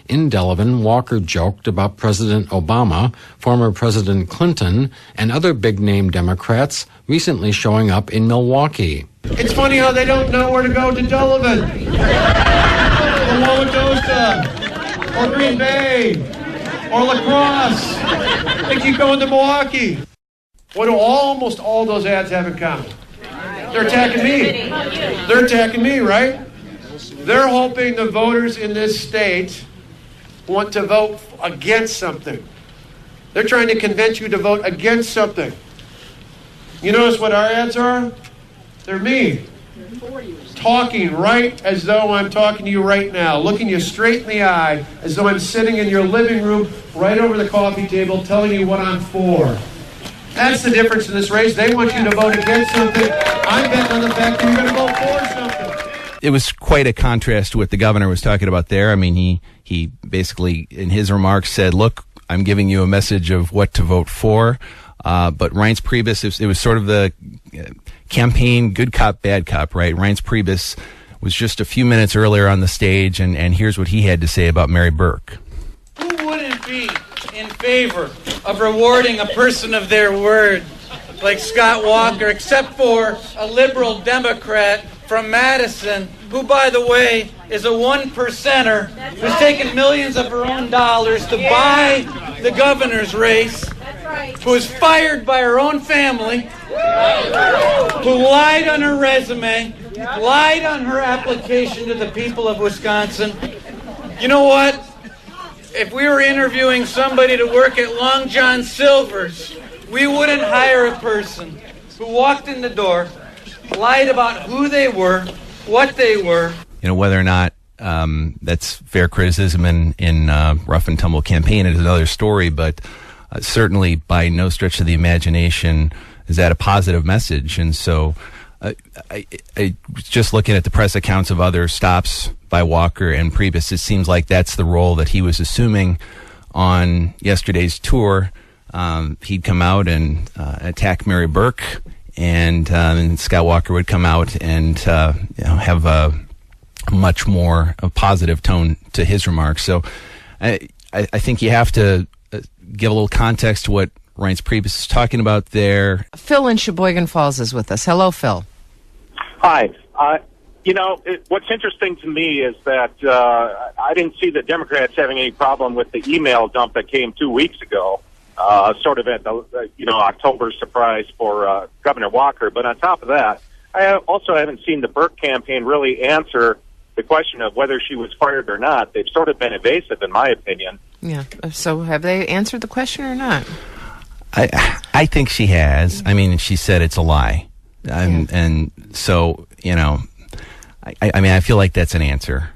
in Delavan, Walker joked about President Obama, former President Clinton, and other big-name Democrats recently showing up in Milwaukee. It's funny how they don't know where to go to Delavan, or Wauwatosa, or Green Bay, or La Crosse. They keep going to Milwaukee. What do almost all those ads have in common? They're attacking me. They're attacking me, right? They're hoping the voters in this state want to vote against something. They're trying to convince you to vote against something. You notice what our ads are? They're me. Talking right as though I'm talking to you right now, looking you straight in the eye as though I'm sitting in your living room right over the coffee table telling you what I'm for. That's the difference in this race. They want you to vote against something. I'm betting on the fact that you're going to vote for something. It was quite a contrast to what the governor was talking about there. I mean, he basically, in his remarks, said, look, I'm giving you a message of what to vote for. But Reince Priebus, it was sort of the campaign good cop, bad cop, right? Reince Priebus was just a few minutes earlier on the stage, and here's what he had to say about Mary Burke. Who wouldn't be in favor of rewarding a person of their word like Scott Walker, except for a liberal Democrat from Madison, who, by the way, is a one-percenter who's taken millions of her own dollars to buy the governor's race, who was fired by her own family, who lied on her resume, lied on her application to the people of Wisconsin. You know what? If we were interviewing somebody to work at Long John Silver's, we wouldn't hire a person who walked in the door, lied about who they were, what they were. You know, whether or not that's fair criticism in rough and tumble campaign is another story, but certainly by no stretch of the imagination is that a positive message. And so I just looking at the press accounts of other stops by Walker and Priebus, it seems like that's the role that he was assuming on yesterday's tour. He'd come out and attack Mary Burke, and Scott Walker would come out and have a much more a positive tone to his remarks. So I think you have to give a little context to what Reince Priebus is talking about there. Phil in Sheboygan Falls is with us. Hello, Phil. Hi. What's interesting to me is that I didn't see the Democrats having any problem with the email dump that came 2 weeks ago, sort of at the October surprise for Governor Walker. But on top of that, I also haven't seen the Burke campaign really answer the question of whether she was fired or not. They've sort of been evasive, in my opinion. Yeah. So have they answered the question or not? I think she has. I mean, she said it's a lie. And so, I mean, I feel like that's an answer.